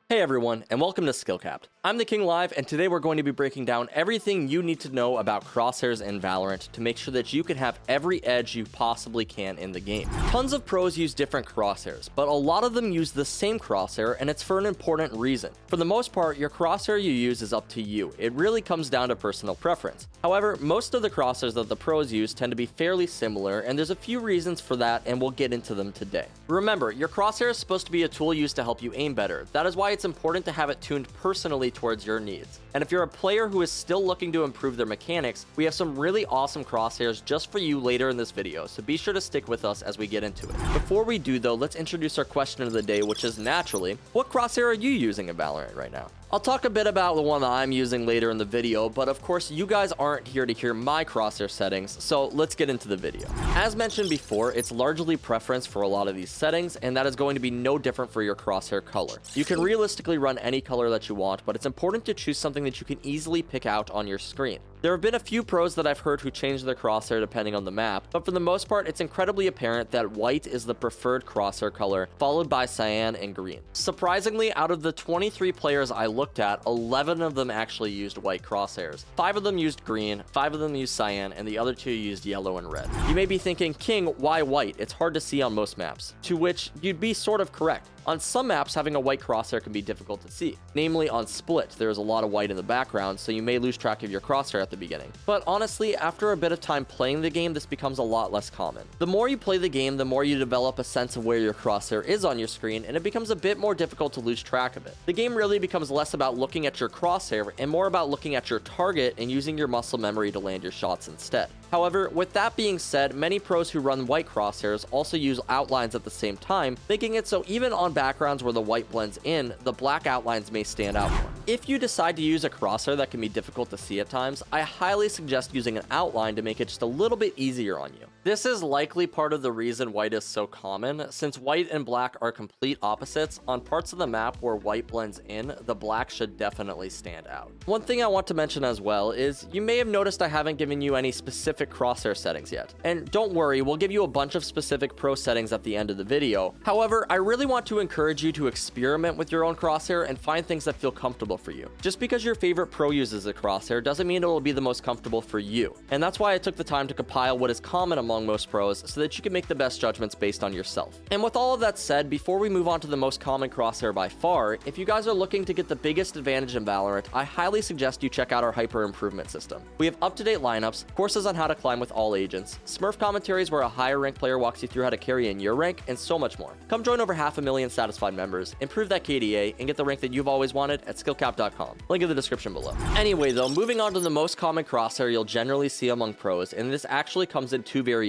Hey everyone, and welcome to SkillCapped. I'm the King Live, and today we're going to be breaking down everything you need to know about crosshairs in Valorant to make sure that you can have every edge you possibly can in the game. Tons of pros use different crosshairs, but a lot of them use the same crosshair, and it's for an important reason. For the most part, your crosshair you use is up to you. It really comes down to personal preference. However, most of the crosshairs that the pros use tend to be fairly similar, and there's a few reasons for that, and we'll get into them today. Remember, your crosshair is supposed to be a tool used to help you aim better. That is why it's important to have it tuned personally towards your needs. And if you're a player who is still looking to improve their mechanics, we have some really awesome crosshairs just for you later in this video, so be sure to stick with us as we get into it. Before we do though, let's introduce our question of the day, which is naturally, what crosshair are you using in Valorant right now? I'll talk a bit about the one that I'm using later in the video, but of course you guys aren't here to hear my crosshair settings, so let's get into the video. As mentioned before, it's largely preference for a lot of these settings, and that is going to be no different for your crosshair color. You can realistically run any color that you want, but it's important to choose something that you can easily pick out on your screen. There have been a few pros that I've heard who change their crosshair depending on the map, but for the most part, it's incredibly apparent that white is the preferred crosshair color, followed by cyan and green. Surprisingly, out of the 23 players I looked at, 11 of them actually used white crosshairs. 5 of them used green, 5 of them used cyan, and the other 2 used yellow and red. You may be thinking, King, why white? It's hard to see on most maps. To which you'd be sort of correct. On some maps, having a white crosshair can be difficult to see. Namely, on Split, there is a lot of white in the background, so you may lose track of your crosshair at the beginning. But honestly, after a bit of time playing the game, this becomes a lot less common. The more you play the game, the more you develop a sense of where your crosshair is on your screen, and it becomes a bit more difficult to lose track of it. The game really becomes less about looking at your crosshair and more about looking at your target and using your muscle memory to land your shots instead. However, with that being said, many pros who run white crosshairs also use outlines at the same time, making it so even on backgrounds where the white blends in, the black outlines may stand out more. If you decide to use a crosshair that can be difficult to see at times, I highly suggest using an outline to make it just a little bit easier on you. This is likely part of the reason white is so common, since white and black are complete opposites. On parts of the map where white blends in, the black should definitely stand out. One thing I want to mention as well is you may have noticed I haven't given you any specific crosshair settings yet. And don't worry, we'll give you a bunch of specific pro settings at the end of the video. However, I really want to encourage you to experiment with your own crosshair and find things that feel comfortable for you. Just because your favorite pro uses a crosshair doesn't mean it will be the most comfortable for you. And that's why I took the time to compile what is common among most pros so that you can make the best judgments based on yourself. And with all of that said, before we move on to the most common crosshair by far, if you guys are looking to get the biggest advantage in Valorant, I highly suggest you check out our hyper improvement system. We have up-to-date lineups, courses on how to climb with all agents, Smurf commentaries where a higher rank player walks you through how to carry in your rank, and so much more. Come join over 500,000 satisfied members, improve that KDA, and get the rank that you've always wanted at skillcapped.com. Link in the description below. Anyway though, moving on to the most common crosshair you'll generally see among pros, and this actually comes in 2 variations.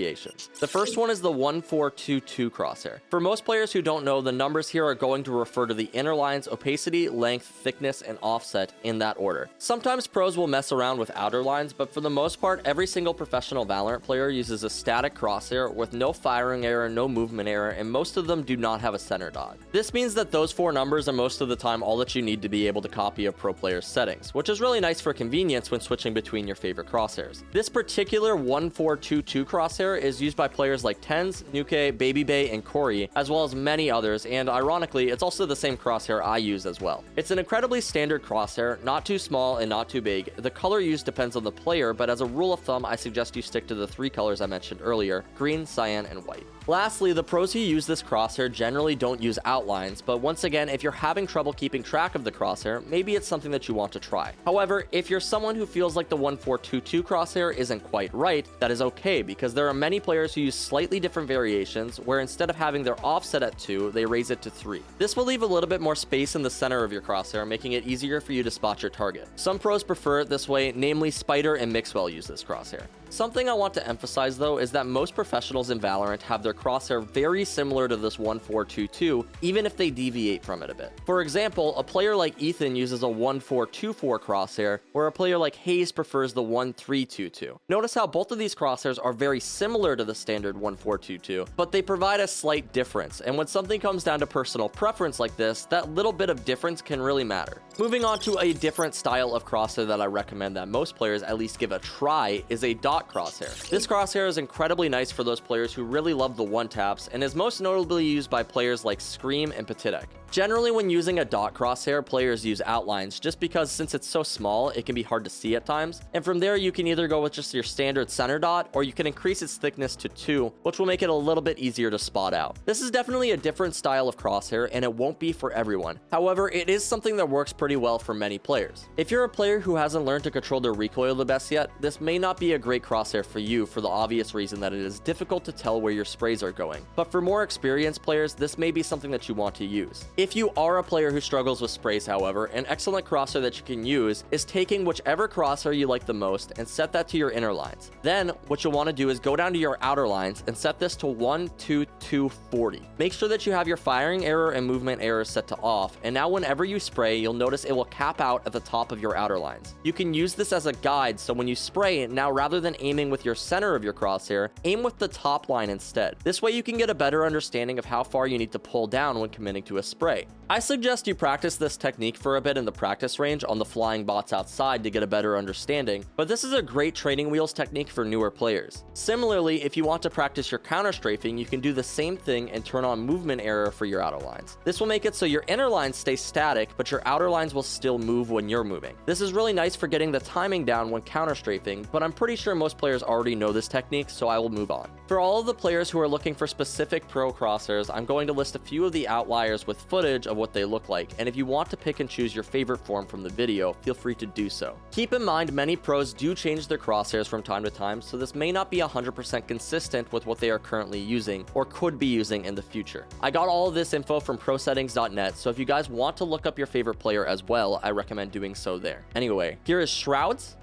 The first one is the 1422 crosshair. For most players who don't know, the numbers here are going to refer to the inner lines, opacity, length, thickness, and offset in that order. Sometimes pros will mess around with outer lines, but for the most part, every single professional Valorant player uses a static crosshair with no firing error, no movement error, and most of them do not have a center dot. This means that those 4 numbers are most of the time all that you need to be able to copy a pro player's settings, which is really nice for convenience when switching between your favorite crosshairs. This particular 1422 crosshair is used by players like tenz, Nuke, Baby Bay, and Corey, as well as many others, and ironically, it's also the same crosshair I use as well. It's an incredibly standard crosshair, not too small and not too big. The color used depends on the player, but as a rule of thumb, I suggest you stick to the 3 colors I mentioned earlier: green, cyan, and white. Lastly, the pros who use this crosshair generally don't use outlines, but once again, if you're having trouble keeping track of the crosshair, maybe it's something that you want to try. However, if you're someone who feels like the 1422 crosshair isn't quite right, that is okay, because there are many players who use slightly different variations, where instead of having their offset at 2, they raise it to 3. This will leave a little bit more space in the center of your crosshair, making it easier for you to spot your target. Some pros prefer it this way, namely Spider and Mixwell use this crosshair. Something I want to emphasize though is that most professionals in Valorant have their crosshair very similar to this 1422, even if they deviate from it a bit. For example, a player like Ethan uses a 1424 crosshair, where a player like Hayes prefers the 1322. Notice how both of these crosshairs are very similar to the standard 1422, but they provide a slight difference, and when something comes down to personal preference like this, that little bit of difference can really matter. Moving on to a different style of crosshair that I recommend that most players at least give a try is a dot crosshair. This crosshair is incredibly nice for those players who really love the one taps and is most notably used by players like Scream and Patitek. Generally, when using a dot crosshair, players use outlines just because since it's so small, it can be hard to see at times. And from there, you can either go with just your standard center dot, or you can increase its thickness to 2, which will make it a little bit easier to spot out. This is definitely a different style of crosshair, and it won't be for everyone. However, it is something that works pretty well for many players. If you're a player who hasn't learned to control their recoil the best yet, this may not be a great crosshair for you for the obvious reason that it is difficult to tell where your sprays are going. But for more experienced players, this may be something that you want to use. If you are a player who struggles with sprays, however, an excellent crosshair that you can use is taking whichever crosshair you like the most and set that to your inner lines. Then what you'll want to do is go down to your outer lines and set this to 1, 2, 2, 40. Make sure that you have your firing error and movement error set to off, and now whenever you spray, you'll notice it will cap out at the top of your outer lines. You can use this as a guide, so when you spray, now rather than aiming with your center of your crosshair, aim with the top line instead. This way you can get a better understanding of how far you need to pull down when committing to a spray. I suggest you practice this technique for a bit in the practice range on the flying bots outside to get a better understanding, but this is a great training wheels technique for newer players. Similarly, if you want to practice your counter strafing, you can do the same thing and turn on movement error for your outer lines. This will make it so your inner lines stay static, but your outer lines will still move when you're moving. This is really nice for getting the timing down when counter strafing, but I'm pretty sure most players already know this technique, so I will move on. For all of the players who are looking for specific pro crosshairs, I'm going to list a few of the outliers with footage of what they look like, and if you want to pick and choose your favorite form from the video, feel free to do so. Keep in mind, many pros do change their crosshairs from time to time, so this may not be 100% consistent with what they are currently using or could be using in the future. I got all of this info from prosettings.net, so if you guys want to look up your favorite player as well, I recommend doing so there. Anyway, here is Shrouds,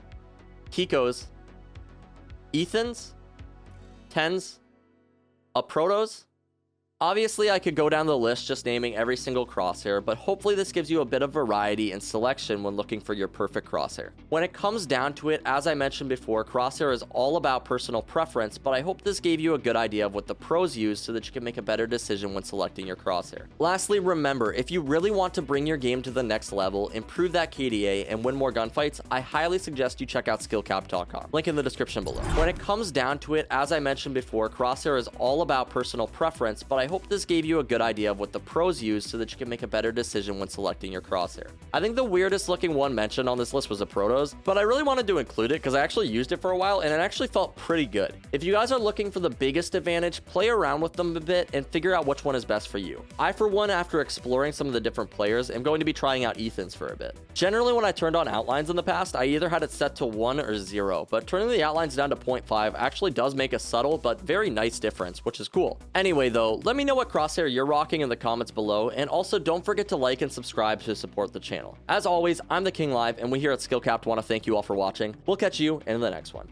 Hikos, Ethans, tenz, Protos. Obviously, I could go down the list just naming every single crosshair, but hopefully this gives you a bit of variety and selection when looking for your perfect crosshair. When it comes down to it, as I mentioned before, crosshair is all about personal preference, but I hope this gave you a good idea of what the pros use so that you can make a better decision when selecting your crosshair. Lastly, remember, if you really want to bring your game to the next level, improve that KDA, and win more gunfights, I highly suggest you check out SkillCapped.com. Link in the description below. When it comes down to it, as I mentioned before, crosshair is all about personal preference, but I hope this gave you a good idea of what the pros use so that you can make a better decision when selecting your crosshair. I think the weirdest looking one mentioned on this list was a Protos, but I really wanted to include it because I actually used it for a while and it actually felt pretty good. If you guys are looking for the biggest advantage, play around with them a bit and figure out which one is best for you. I, for one, after exploring some of the different players, am going to be trying out Ethans for a bit. Generally, when I turned on outlines in the past, I either had it set to 1 or 0, but turning the outlines down to 0.5 actually does make a subtle but very nice difference, which is cool. Anyway though, let me know what crosshair you're rocking in the comments below, and also don't forget to like and subscribe to support the channel. As always, I'm the King Live, and we here at SkillCapped want to thank you all for watching. We'll catch you in the next one.